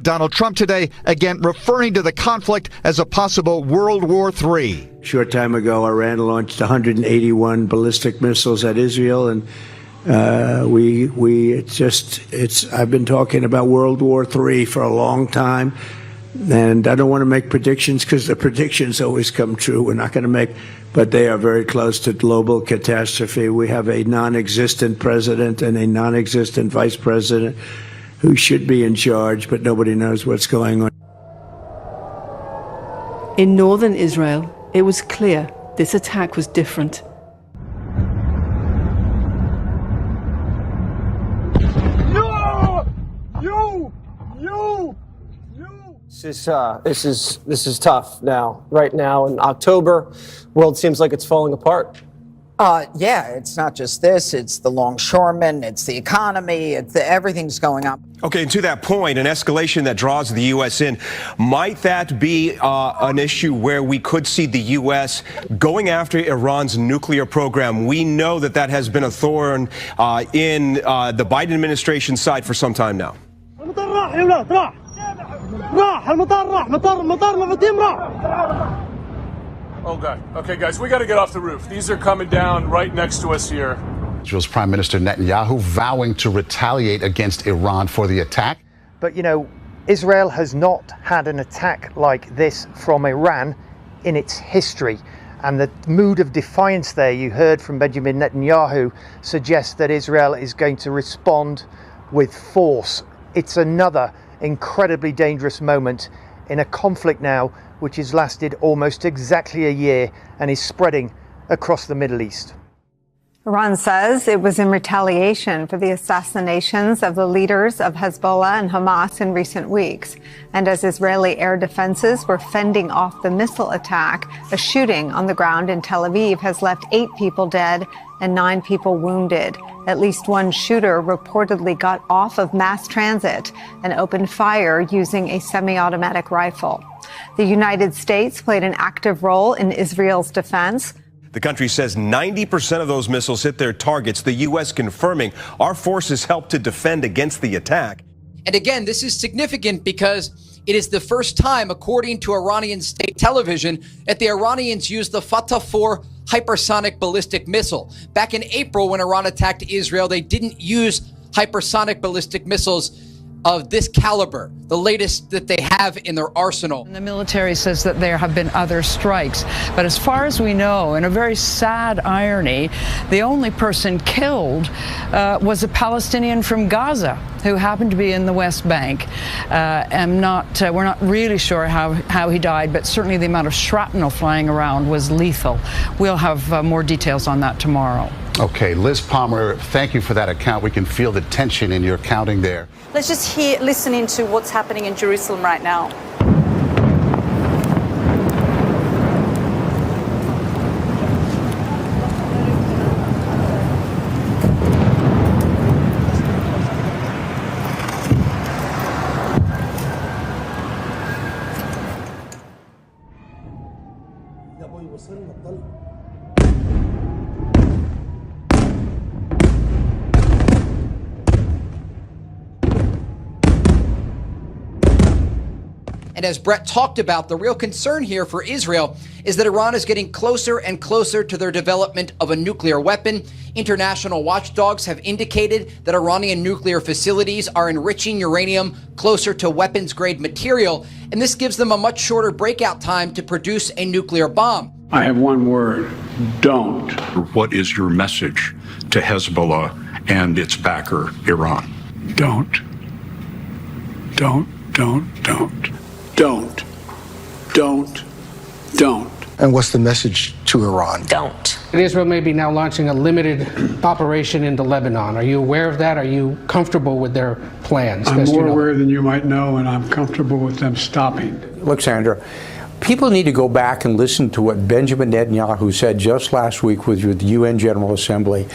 Donald Trump today again referring to the conflict as a possible World War III. Short time ago, Iran launched 181 ballistic missiles at Israel, and I've been talking about World War III for a long time, and I don't want to make predictions because the predictions always come true. We're not going to make, but they are very close to global catastrophe. We have a non-existent president and a non-existent vice president who should be in charge, but nobody knows what's going on. In northern Israel, it was clear this attack was different. This is tough now. Right now in October, world seems like it's falling apart. Yeah, it's not just this, it's the longshoremen, it's the economy, everything's going up. Okay, and to that point, an escalation that draws the U.S. in, might that be an issue where we could see the U.S. going after Iran's nuclear program? We know that that has been a thorn in the Biden administration's side for some time now. Oh, God. Okay, guys, we got to get off the roof. These are coming down right next to us here. Israel's Prime Minister Netanyahu vowing to retaliate against Iran for the attack. But, you know, Israel has not had an attack like this from Iran in its history. And the mood of defiance there you heard from Benjamin Netanyahu suggests that Israel is going to respond with force. It's another incredibly dangerous moment in a conflict now which has lasted almost exactly a year and is spreading across the Middle East. Iran says it was in retaliation for the assassinations of the leaders of Hezbollah and Hamas in recent weeks. And as Israeli air defenses were fending off the missile attack, a shooting on the ground in Tel Aviv has left 8 people dead and 9 people wounded. At least one shooter reportedly got off of mass transit and opened fire using a semi-automatic rifle. The United States played an active role in Israel's defense. The country says 90% of those missiles hit their targets, the U.S. confirming our forces helped to defend against the attack. And again, this is significant because it is the first time, according to Iranian state television, that the Iranians used the Fatah 4 hypersonic ballistic missile. Back in April, when Iran attacked Israel, they didn't use hypersonic ballistic missiles of this caliber, the latest that they have in their arsenal. And the military says that there have been other strikes. But as far as we know, in a very sad irony, the only person killed was a Palestinian from Gaza who happened to be in the West Bank. We're not really sure how he died, but certainly the amount of shrapnel flying around was lethal. We'll have more details on that tomorrow. Okay, Liz Palmer, thank you for that account. We can feel the tension in your counting there. Let's just listen into what's happening in Jerusalem right now. And as Brett talked about, the real concern here for Israel is that Iran is getting closer and closer to their development of a nuclear weapon. International watchdogs have indicated that Iranian nuclear facilities are enriching uranium closer to weapons-grade material, and this gives them a much shorter breakout time to produce a nuclear bomb. I have one word: don't. What is your message to Hezbollah and its backer, Iran? Don't. And what's the message to Iran? Don't. Israel may be now launching a limited operation into Lebanon. Are you aware of that? Are you comfortable with their plans? I'm more aware than you might know, and I'm comfortable with them stopping. Look, Sandra, people need to go back and listen to what Benjamin Netanyahu said just last week with the UN General Assembly.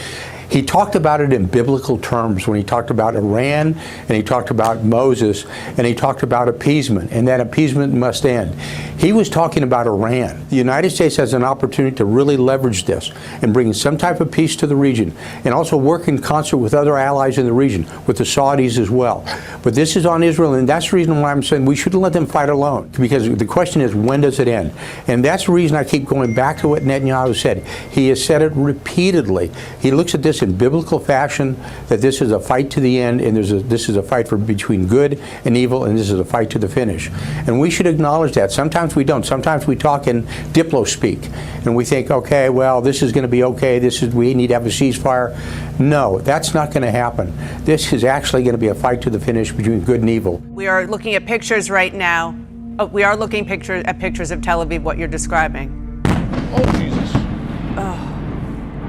He talked about it in biblical terms when he talked about Iran, and he talked about Moses, and he talked about appeasement, and that appeasement must end. He was talking about Iran. The United States has an opportunity to really leverage this and bring some type of peace to the region, and also work in concert with other allies in the region, with the Saudis as well. But this is on Israel, and that's the reason why I'm saying we shouldn't let them fight alone, because the question is, when does it end? And that's the reason I keep going back to what Netanyahu said. He has said it repeatedly. He looks at this in biblical fashion, that this is a fight to the end, and this is a fight between good and evil, and this is a fight to the finish. And we should acknowledge that. Sometimes we don't. Sometimes we talk in diplo speak, and we think, okay, well, this is going to be okay. We need to have a ceasefire. No, that's not going to happen. This is actually going to be a fight to the finish between good and evil. We are looking at pictures right now. Oh, we are looking at pictures of Tel Aviv, what you're describing. Oh, Jesus.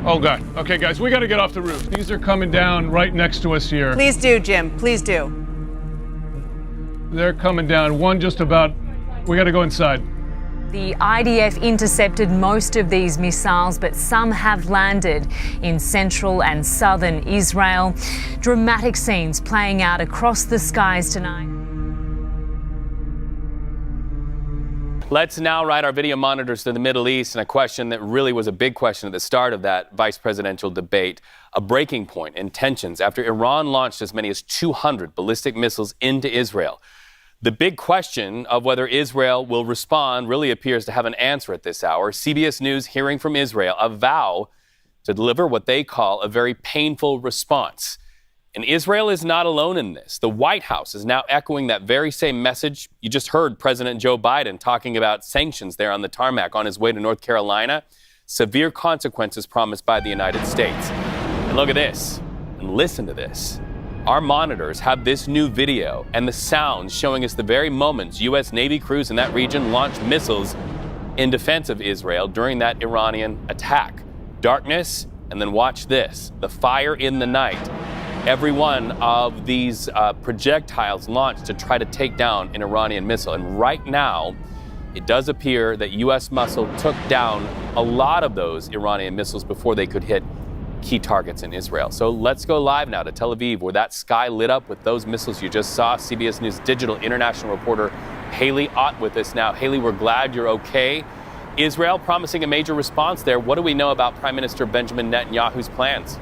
Oh, God. Okay, guys, we got to get off the roof. These are coming down right next to us here. Please do, Jim. Please do. They're coming down. One just about. We got to go inside. The IDF intercepted most of these missiles, but some have landed in central and southern Israel. Dramatic scenes playing out across the skies tonight. Let's now ride our video monitors to the Middle East and a question that really was a big question at the start of that vice presidential debate, a breaking point in tensions after Iran launched as many as 200 ballistic missiles into Israel. The big question of whether Israel will respond really appears to have an answer at this hour. CBS News hearing from Israel a vow to deliver what they call a very painful response. And Israel is not alone in this. The White House is now echoing that very same message. You just heard President Joe Biden talking about sanctions there on the tarmac on his way to North Carolina. Severe consequences promised by the United States. And look at this, and listen to this. Our monitors have this new video and the sounds showing us the very moments U.S. Navy crews in that region launched missiles in defense of Israel during that Iranian attack. Darkness, and then watch this, the fire in the night. Every one of these projectiles launched to try to take down an Iranian missile. And right now, it does appear that U.S. muscle took down a lot of those Iranian missiles before they could hit key targets in Israel. So let's go live now to Tel Aviv, where that sky lit up with those missiles you just saw. CBS News digital international reporter Haley Ott with us now. Haley, we're glad you're okay. Israel promising a major response there. What do we know about Prime Minister Benjamin Netanyahu's plans?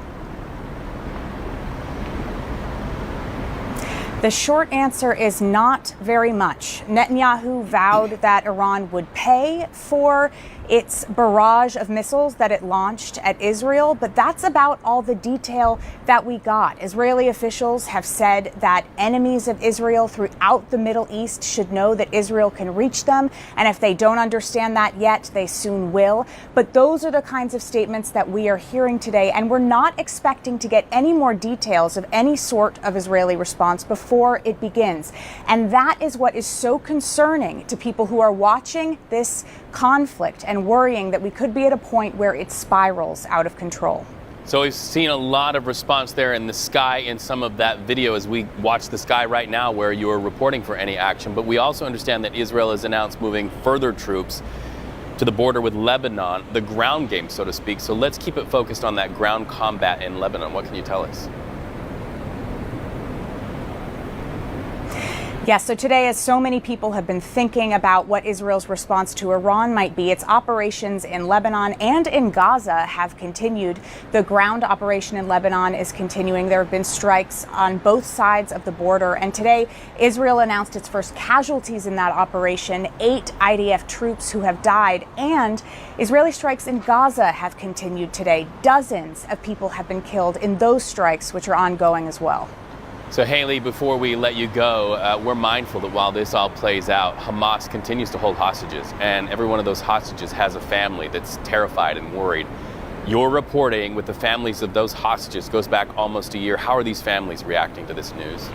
The short answer is not very much. Netanyahu vowed that Iran would pay for its barrage of missiles that it launched at Israel, but that's about all the detail that we got. Israeli officials have said that enemies of Israel throughout the Middle East should know that Israel can reach them, and if they don't understand that yet, they soon will. But those are the kinds of statements that we are hearing today, and we're not expecting to get any more details of any sort of Israeli response before it begins. And that is what is so concerning to people who are watching this conflict and worrying that we could be at a point where it spirals out of control. So we've seen a lot of response there in the sky in some of that video as we watch the sky right now where you are reporting for any action. But we also understand that Israel has announced moving further troops to the border with Lebanon, the ground game, so to speak. So let's keep it focused on that ground combat in Lebanon. What can you tell us? Yes, so today, as so many people have been thinking about what Israel's response to Iran might be, its operations in Lebanon and in Gaza have continued. The ground operation in Lebanon is continuing. There have been strikes on both sides of the border. And today, Israel announced its first casualties in that operation, 8 IDF troops who have died. And Israeli strikes in Gaza have continued today. Dozens of people have been killed in those strikes, which are ongoing as well. So, Haley, before we let you go, we're mindful that while this all plays out, Hamas continues to hold hostages, and every one of those hostages has a family that's terrified and worried. Your reporting with the families of those hostages goes back almost a year. How are these families reacting to this news?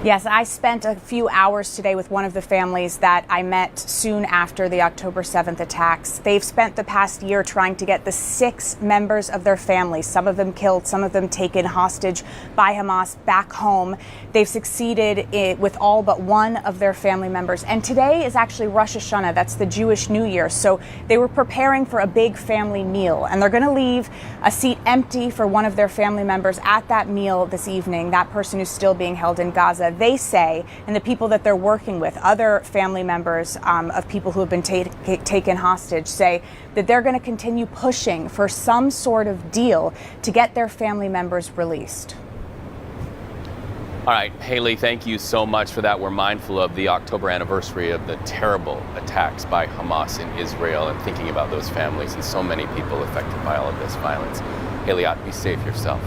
Yes, I spent a few hours today with one of the families that I met soon after the October 7th attacks. They've spent the past year trying to get the 6 members of their family, some of them killed, some of them taken hostage by Hamas, back home. They've succeeded with all but one of their family members. And today is actually Rosh Hashanah, that's the Jewish New Year. So they were preparing for a big family meal, and they're going to leave a seat empty for one of their family members at that meal this evening, that person who's still being held in Gaza. They say, and the people that they're working with, other family members of people who have been taken hostage, say that they're going to continue pushing for some sort of deal to get their family members released. All right, Haley, thank you so much for that. We're mindful of the October anniversary of the terrible attacks by Hamas in Israel and thinking about those families and so many people affected by all of this violence. Haley, be safe yourself.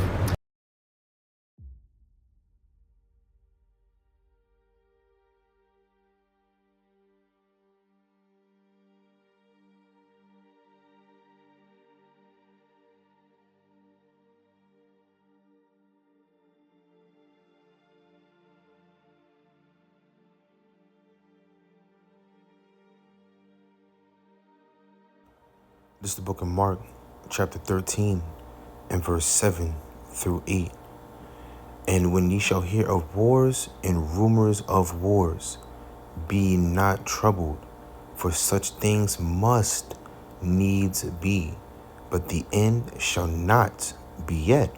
This is the book of Mark, chapter 13, and verse 7 through 8. And when ye shall hear of wars and rumors of wars, be not troubled, for such things must needs be, but the end shall not be yet.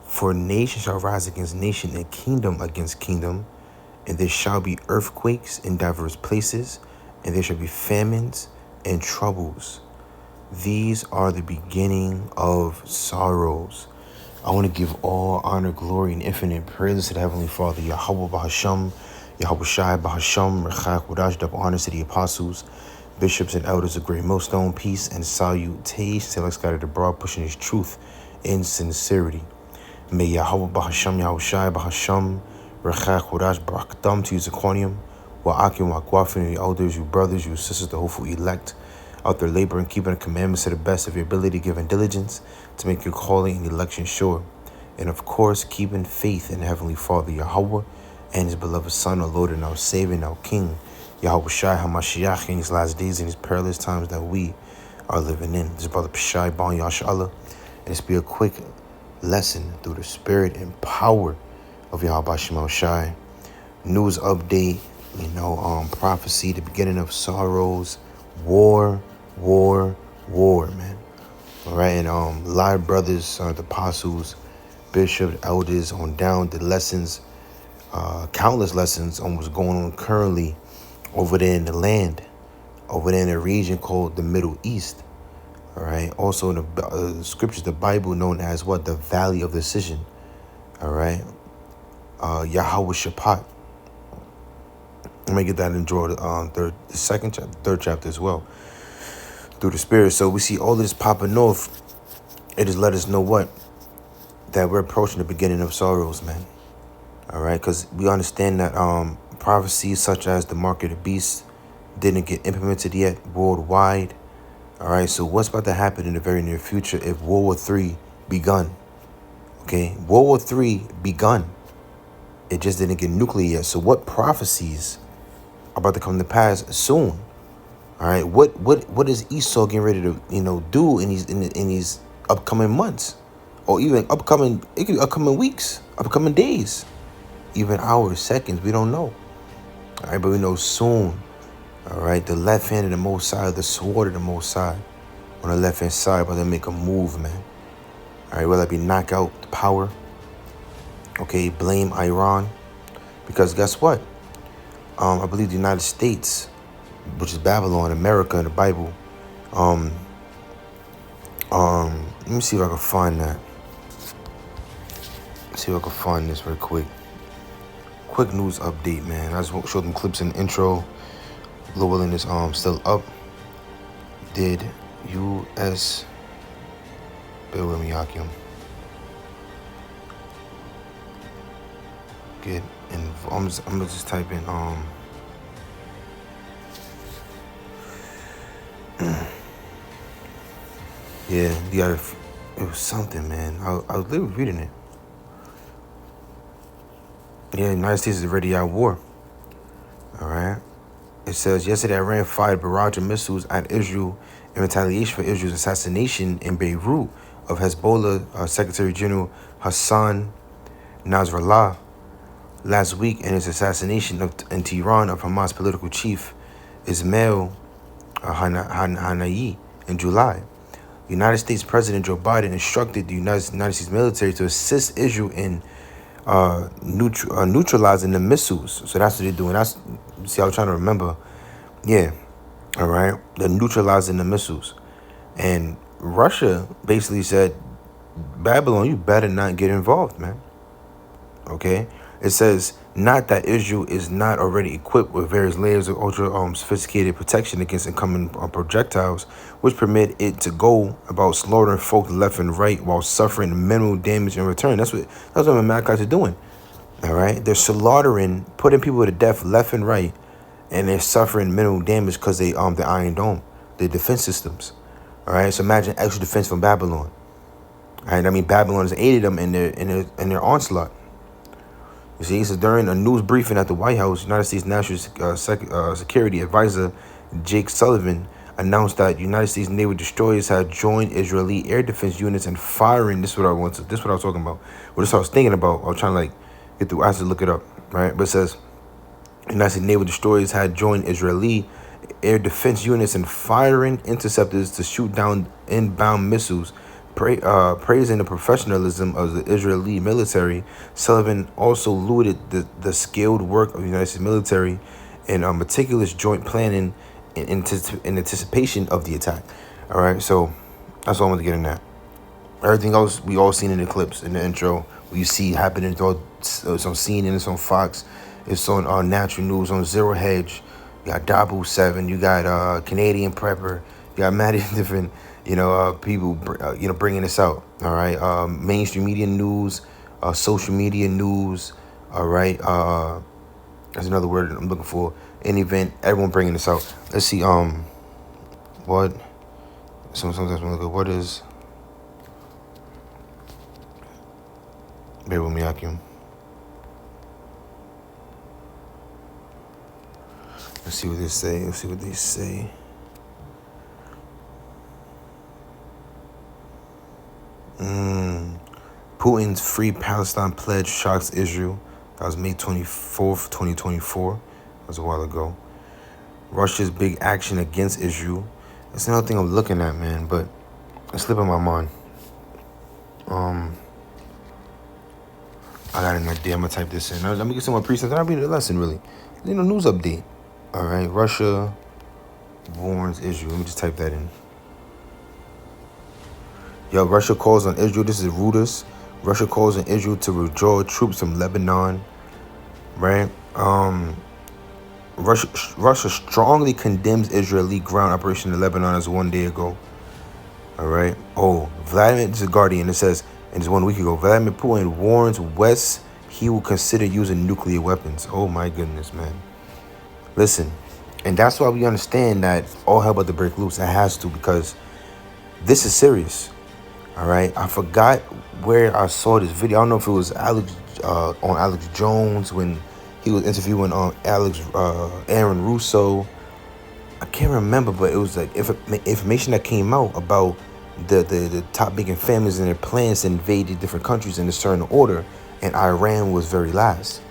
For nation shall rise against nation, and kingdom against kingdom, and there shall be earthquakes in diverse places, and there shall be famines and troubles. These are the beginning of sorrows. I want to give all honor, glory, and infinite praise to the Heavenly Father, Yahweh Bahasham, Yahawashi Bahasham, Rechak, double honors to the apostles, bishops, and elders of Great Millstone, peace and salutation to Alex God abroad, pushing his truth in sincerity. May Yahweh Bahasham, Yahawashi Bahasham, Rechak, Barakdam to you, Zechariah, Wa'akim, Wa'kwafin, you elders, you brothers, you sisters, the hopeful elect, out there laboring, keeping the commandments to the best of your ability, giving diligence to make your calling and election sure. And of course, keeping faith in Heavenly Father Yahweh and his beloved Son, our Lord and our Savior and our King, Yahawashi HaMashiach, in these last days and these perilous times that we are living in. This is Brother Pashai Bon Yashallah, and it's be a quick lesson through the spirit and power of Yahweh Shai. News update, prophecy, the beginning of sorrows, war, man. All right, and a lot of brothers, the apostles, bishops, elders, on down the lessons, countless lessons on what's going on currently over there in the land, over there in a region called the Middle East. All right, also in the scriptures, the Bible known as what? The Valley of Decision. All right, Yahawashi. I'm gonna get that and draw the third chapter as well, through the Spirit. So we see all of this popping off. It just let us know what? That we're approaching the beginning of sorrows, man. All right, because we understand that prophecies such as the mark of the beast didn't get implemented yet worldwide. All right, so what's about to happen in the very near future if World War III begun? Okay, World War III begun. It just didn't get nuclear yet. So what prophecies are about to come to pass soon? All right, what is Esau getting ready to do in these upcoming months, or even upcoming weeks, upcoming days, even hours, seconds? We don't know. All right, but we know soon. All right, the left hand of the Most High, the sword of the Most High, on the left hand side, about to make a move, man. All right, will that be knock out the power? Okay, blame Iran, because guess what? I believe the United States, which is Babylon, America in the Bible. Let me see if I can find that. See if I can find this real quick. Quick news update, man. I just want to show them clips in the intro. Llewellyn is still up. Did U.S. Bear with me, Hakim. Get in. I'm gonna just type in yeah, it was something, man. I was literally reading it. Yeah, the United States is already at war. All right. It says, yesterday Iran fired barrage of missiles at Israel in retaliation for Israel's assassination in Beirut of Hezbollah Secretary General Hassan Nasrallah last week, and his assassination in Tehran of Hamas political chief Ismail Haniyeh in July. United States President Joe Biden instructed the United States military to assist Israel in neutralizing the missiles. So that's what they're doing. That's, see, I was trying to remember. Yeah, all right. They're neutralizing the missiles. And Russia basically said, Babylon, you better not get involved, man. Okay? It says, not that Israel is not already equipped with various layers of ultra sophisticated protection against incoming projectiles, which permit it to go about slaughtering folk left and right while suffering minimal damage in return. That's what Amalekites are doing. All right? They're slaughtering, putting people to death left and right, and they're suffering minimal damage because they the Iron Dome, the defense systems. All right? So imagine extra defense from Babylon. All right? I mean, Babylon has aided them in their onslaught. You see, so during a news briefing at the White House, United States National Security Advisor Jake Sullivan announced that United States naval destroyers had joined Israeli air defense units and firing. This is what I was talking about. Well, this is what I was thinking about. I was trying to get through. I had to look it up, right? But it says United States naval destroyers had joined Israeli air defense units and firing interceptors to shoot down inbound missiles. Praising the professionalism of the Israeli military, Sullivan also lauded the skilled work of the United States military and meticulous joint planning in anticipation of the attack. All right, so that's all I want to get in that. Everything else we all seen in the clips in the intro. You see happening. It's on CNN, it's on Fox, it's on Natural News, on Zero Hedge. You got Dabu 7, you got Canadian Prepper, you got many different people, bringing this out. All right. Mainstream media news, social media news. All right. That's another word I'm looking for. Any event, everyone bringing this out. Let's see. What? Sometimes I'm looking. What is? Bear with me, Akim. Let's see what they say. Putin's Free Palestine pledge shocks Israel. That was May 24th, 2024. That was a while ago. Russia's big action against Israel. That's another thing I'm looking at, man, but it's slipping my mind. I got an idea. I'm going to type this in. Let me get some more precepts. I'll read the lesson, really. News update. All right. Russia warns Israel. Let me just type that in. Yo, Russia calls on Israel. This is Reuters. Russia calls on Israel to withdraw troops from Lebanon. Right? Russia strongly condemns Israeli ground operation in Lebanon as 1 day ago. All right. Oh, Vladimir, this is Guardian. It says, and it's 1 week ago, Vladimir Putin warns West he will consider using nuclear weapons. Oh my goodness, man. Listen, and that's why we understand that all hell about to break loose. It has to, because this is serious. All right. I forgot where I saw this video. I don't know if it was on Alex Jones when he was interviewing Aaron Russo. I can't remember, but it was like information that came out about the top making families and their plans to invade the different countries in a certain order, and Iran was very last.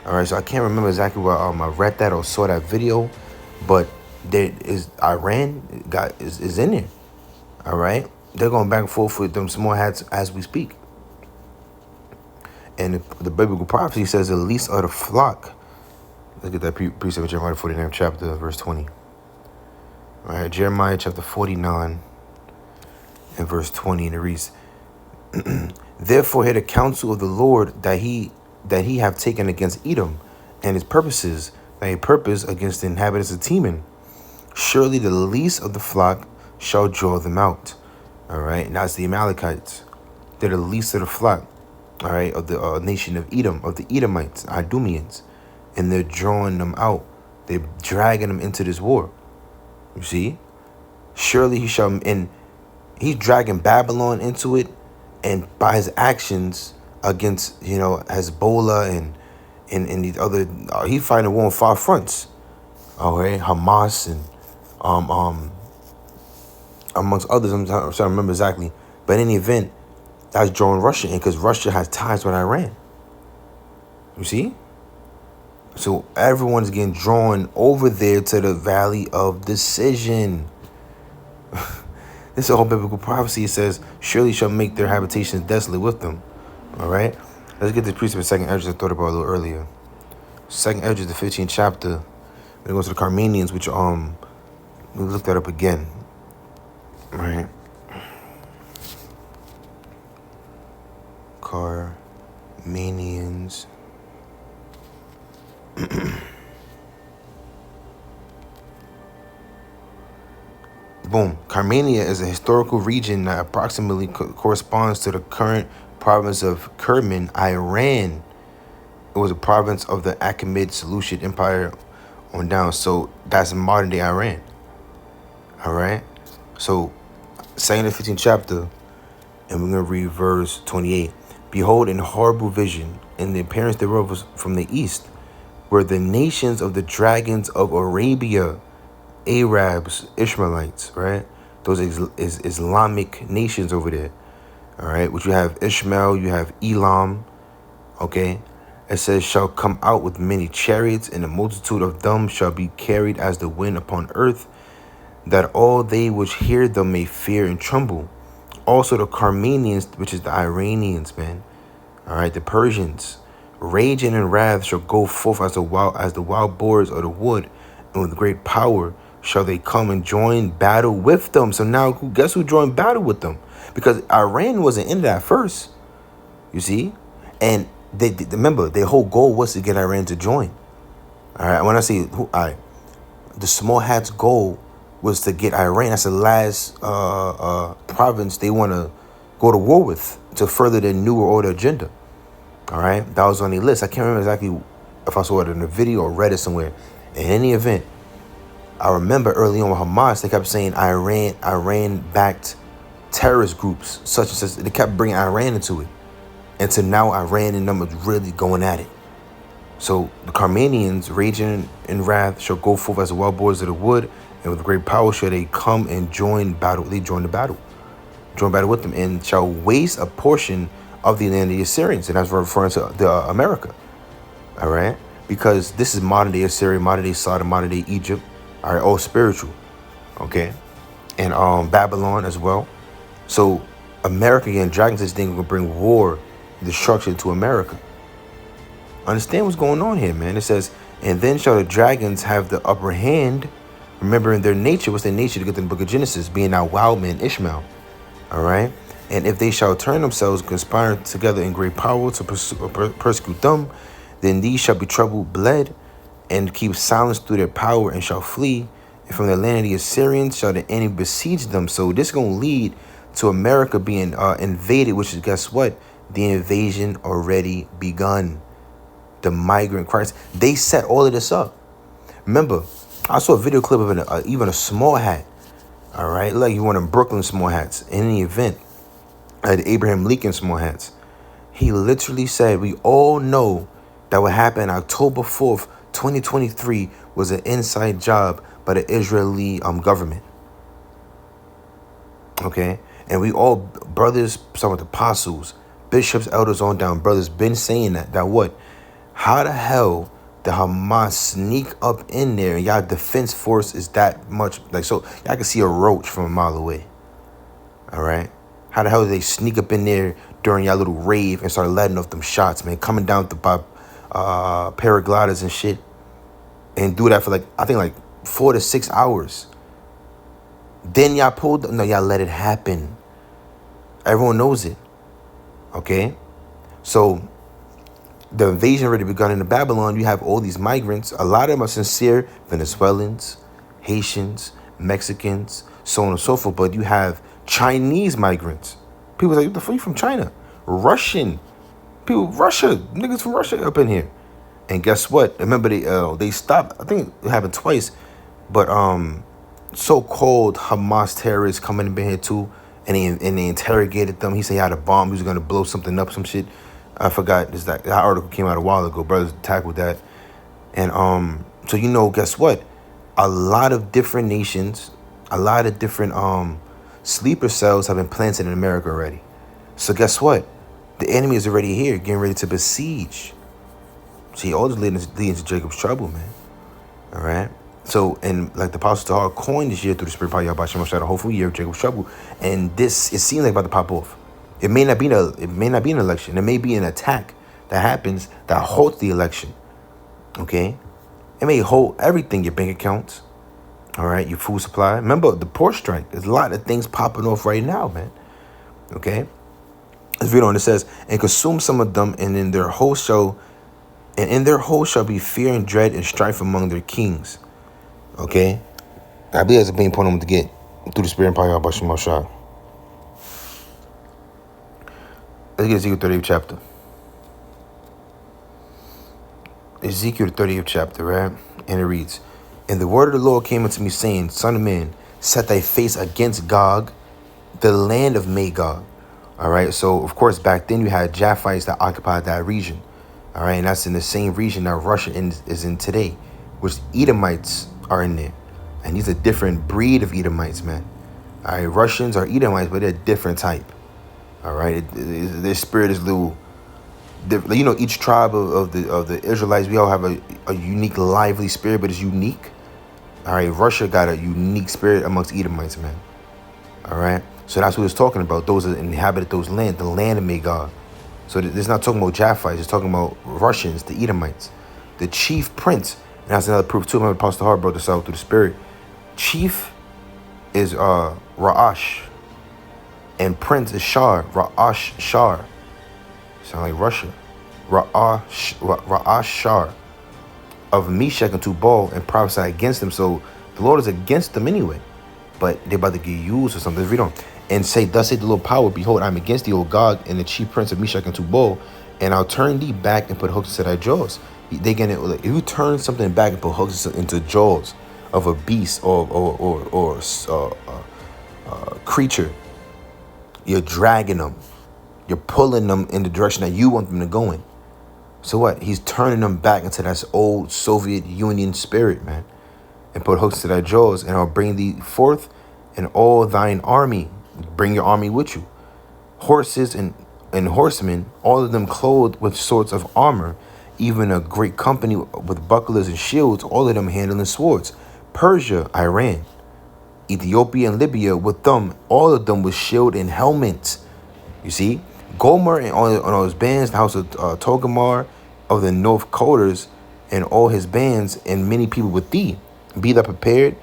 All right, so I can't remember exactly where I read that or saw that video, but there is Iran is in there. All right, they're going back and forth with them small hats as we speak. And the biblical prophecy says the least of the flock. Look at that precept of Jeremiah 49, chapter, verse 20. All right, Jeremiah chapter 49 and verse 20, and it reads, Therefore hear the counsel of the Lord that he have taken against Edom, and his purposes, that he purpose against the inhabitants of Teman. Surely the least of the flock shall draw them out. All right, and that's the Amalekites. They're the least of the flock, all right, of the nation of Edom, of the Edomites, Idumeans, and they're drawing them out. They're dragging them into this war. You see? Surely he shall, and he's dragging Babylon into it, and by his actions against, Hezbollah and these other, he fighting a war on 5 fronts. Okay, Hamas and amongst others. I'm trying to remember exactly, but in any event, that's drawing Russia in because Russia has ties with Iran. You see? So everyone's getting drawn over there to the valley of decision. This is a whole biblical prophecy. It says, surely shall make their habitations desolate with them. All right? Let's get the precept of 2nd Esdras I thought about a little earlier. 2nd Esdras, the 15th chapter. It goes to the Carmenians, which, we looked that up again. All right? Carmenians. Boom. Carmenia is a historical region that approximately corresponds to the current province of Kerman, Iran. It was a province of the Achaemenid Seleucid Empire on down. So that's modern day Iran. All right. So, 2nd and 15th chapter, and we're going to read verse 28. Behold, in horrible vision, and the appearance thereof was from the east, were the nations of the dragons of Arabia, Arabs, Ishmaelites, right? Those is Islamic nations over there, all right? Which you have Ishmael, you have Elam, okay? It says, shall come out with many chariots, and a multitude of them shall be carried as the wind upon earth, that all they which hear them may fear and tremble. Also the Carmenians, which is the Iranians, man, all right? The Persians, raging in wrath shall go forth as the wild boars of the wood, and with great power shall they come and join battle with them. So now, guess who joined battle with them? Because Iran wasn't in that first, you see? And they remember, their whole goal was to get Iran to join. All right, when I say, the small hats' goal was to get Iran. That's the last province they want to go to war with to further their New World Order agenda. All right, that was on the list. I can't remember exactly if I saw it in a video or read it somewhere. In any event, I remember early on with Hamas, they kept saying Iran-backed terrorist groups, such and such. They kept bringing Iran into it. And so now Iran and them are really going at it. So the Carmenians, raging in wrath, shall go forth as the wild boars of the wood, and with great power shall they come and join battle. They join the battle. Join battle with them, and shall waste a portion of the land of the Assyrians. And that's referring to America. All right? Because this is modern day Assyria, modern day Sodom, modern day Egypt. All right, all spiritual, okay, and Babylon as well. So America again, dragons, this thing will bring war, destruction to America. Understand what's going on here, man. It says, and then shall the dragons have the upper hand. Remember, in their nature, what's their nature to get to the book of Genesis, being now wild man, Ishmael. All right, and if they shall turn themselves, conspire together in great power to persecute them, then these shall be troubled, bled, and keep silence through their power, and shall flee. And from the land of the Assyrians shall the enemy besiege them. So this is going to lead to America being invaded, which is, guess what? The invasion already begun. The migrant crisis. They set all of this up. Remember, I saw a video clip of even a small hat. All right, like you want in Brooklyn small hats. In any event, the Abraham Lincoln small hats. He literally said, we all know that what happened October 4th, 2023 was an inside job by the Israeli government. Okay, and we all, brothers, some of the apostles, bishops, elders on down, brothers, been saying that what? How the hell did Hamas sneak up in there and y'all defense force is that much, like, so y'all can see a roach from a mile away. All right, how the hell did they sneak up in there during y'all little rave and start letting off them shots, man, coming down by paragliders and shit, and do that for I think 4 to 6 hours. Then y'all y'all let it happen. Everyone knows it. Okay, so the invasion already begun in Babylon. You have all these migrants. A lot of them are sincere Venezuelans, Haitians, Mexicans, so on and so forth. But you have Chinese migrants. People like, what the fuck, you from China? Russian people, niggas from Russia up in here. And guess what? Remember, they stopped. I think it happened twice. But so-called Hamas terrorists coming in here too, and they interrogated them. He said he had a bomb. He was gonna blow something up, some shit. I forgot that article came out a while ago. Brothers tackled that, and so guess what? A lot of different nations, a lot of different sleeper cells have been planted in America already. So guess what? The enemy is already here, getting ready to besiege. See, all this leading to Jacob's trouble, man. All right. So, and like the Apostle Tahar coined this year through the Spirit of Yahawashi, a hopeful year of Jacob's trouble, and this it seems like about to pop off. It may not be an election. It may be an attack that happens that halts the election. Okay. It may hold everything, your bank accounts. All right, your food supply. Remember the port strike. There's a lot of things popping off right now, man. Okay. Let's read on. It says, and consume some of them, and in their host shall be fear and dread and strife among their kings. Okay? I believe that's a main point I'm going to get through the Spirit and power of Bashim Mashah. Let's get Ezekiel 30th chapter. Ezekiel 30th chapter, right? And it reads, and the word of the Lord came unto me, saying, Son of man, set thy face against Gog, the land of Magog. All right, so of course back then you had Japhites that occupied that region. All right, and that's in the same region that Russia is in today, which Edomites are in there. And these are a different breed of Edomites, man. All right, Russians are Edomites, but they're a different type. All right, their spirit is a little different. Each tribe of the Israelites, we all have a unique, lively spirit, but it's unique. All right, Russia got a unique spirit amongst Edomites, man. All right. So that's what it's talking about. Those that inhabited those land, the land of Magog. So this is not talking about Japhites. It's talking about Russians, the Edomites. The chief prince, and that's another proof too. Remember, Apostle Hart brought this out through the Spirit. Chief is Ra'ash, and prince is Shar. Ra'ash Shar. Sound like Russia. Ra'ash Shar of Meshach and Tubal, and prophesy against them. So the Lord is against them anyway. But they're about to get used or something. Let's read on. And say, thus saith the Lord power, behold, I'm against thee, O Gog, and the chief prince of Meshach and Tubal, and I'll turn thee back and put hooks into thy jaws. They get it. If you turn something back and put hooks into jaws of a beast or creature, you're dragging them. You're pulling them in the direction that you want them to go in. So what? He's turning them back into that old Soviet Union spirit, man. And put hooks to thy jaws, and I'll bring thee forth and all thine army. Bring your army with you. Horses and horsemen, all of them clothed with sorts of armor, even a great company with bucklers and shields, all of them handling swords. Persia, Iran, Ethiopia, and Libya with them, all of them with shield and helmets. You see? Gomer and all his bands, the house of Togarmah of the North Coders, and all his bands, and many people with thee. Be thou prepared,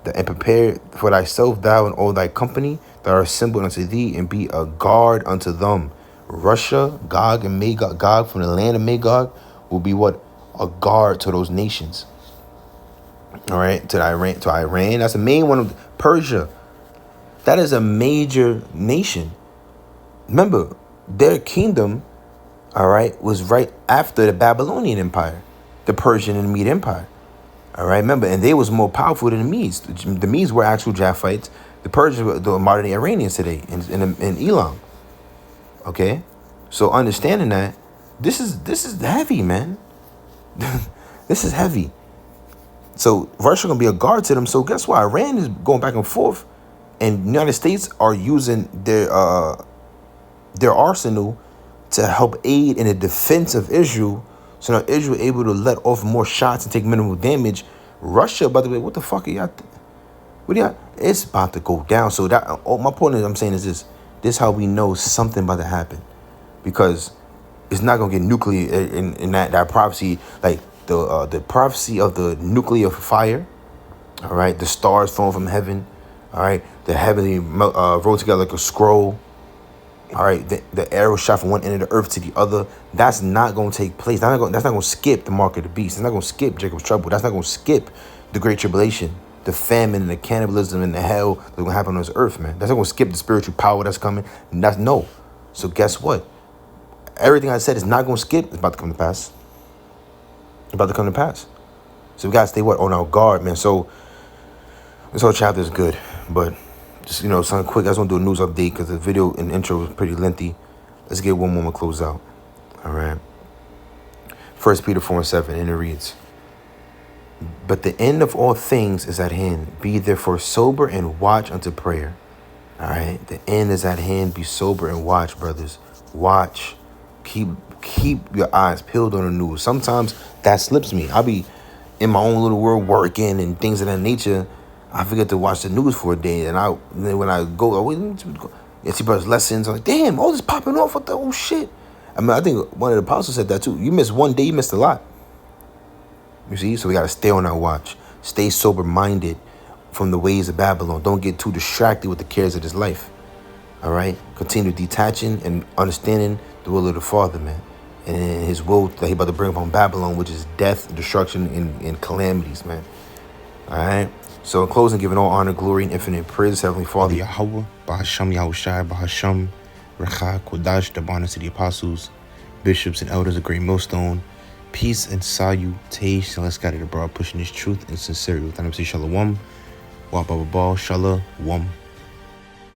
and prepare for thyself, thou and all thy company that are assembled unto thee, and be a guard unto them. Russia, Gog, and Magog, Gog from the land of Magog, will be what? A guard to those nations. All right, to Iran. That's the main one. Of Persia. That is a major nation. Remember, their kingdom, all right, was right after the Babylonian Empire, the Persian and the Mede Empire. All right, remember, and they was more powerful than the Medes. The Medes were actual Japhites. The Persians were the modern day Iranians today in Elam. Okay, so understanding that, this is heavy, man. This is heavy. So Russia gonna be a guard to them. So guess what? Iran is going back and forth, and the United States are using their arsenal to help aid in the defense of Israel. So now Israel able to let off more shots and take minimal damage. Russia, by the way, what the fuck are y'all? What do y'all? It's about to go down. So that my point is, I'm saying is this. This is how we know something about to happen, because it's not gonna get nuclear in that prophecy, like the prophecy of the nuclear fire. All right, the stars falling from heaven. All right, the heavenly rolled together like a scroll. All right, the arrow shot from one end of the earth to the other. That's not going to take place. That's not going to skip the mark of the beast. It's not going to skip Jacob's trouble. That's not going to skip the great tribulation, the famine, and the cannibalism, and the hell that's going to happen on this earth, man. That's not going to skip the spiritual power that's coming. No. So guess what? Everything I said is not going to skip. It's about to come to pass. It's about to come to pass. So we got to stay on our guard, man. So this whole chapter is good, but just, something quick. I just want to do a news update because the video and intro was pretty lengthy. Let's get one more and close out. All right. 1 Peter 4:7, and it reads, "But the end of all things is at hand. Be therefore sober and watch unto prayer." All right. The end is at hand. Be sober and watch, brothers. Watch. Keep your eyes peeled on the news. Sometimes that slips me. I'll be in my own little world working and things of that nature. I forget to watch the news for a day, and then when I go, and see brothers' lessons, I'm like, damn, all this popping off. What the oh shit? I mean, I think one of the apostles said that too. You miss one day, you missed a lot. You see, so we gotta stay on our watch. Stay sober-minded from the ways of Babylon. Don't get too distracted with the cares of this life. All right, continue detaching and understanding the will of the Father, man, and His will that He about to bring upon Babylon, which is death, destruction, and calamities, man. All right. So in closing, giving all honor, glory, and infinite praise, Heavenly Father, Yahweh, Bahasham, Yahawashi, Bahasham, Recha, Kodash, the honors to the apostles, bishops, and elders of Great Millstone. Peace and salutation. Let's get it abroad, pushing this truth and sincerity. With them say Shalom, Wa Baba Shalom.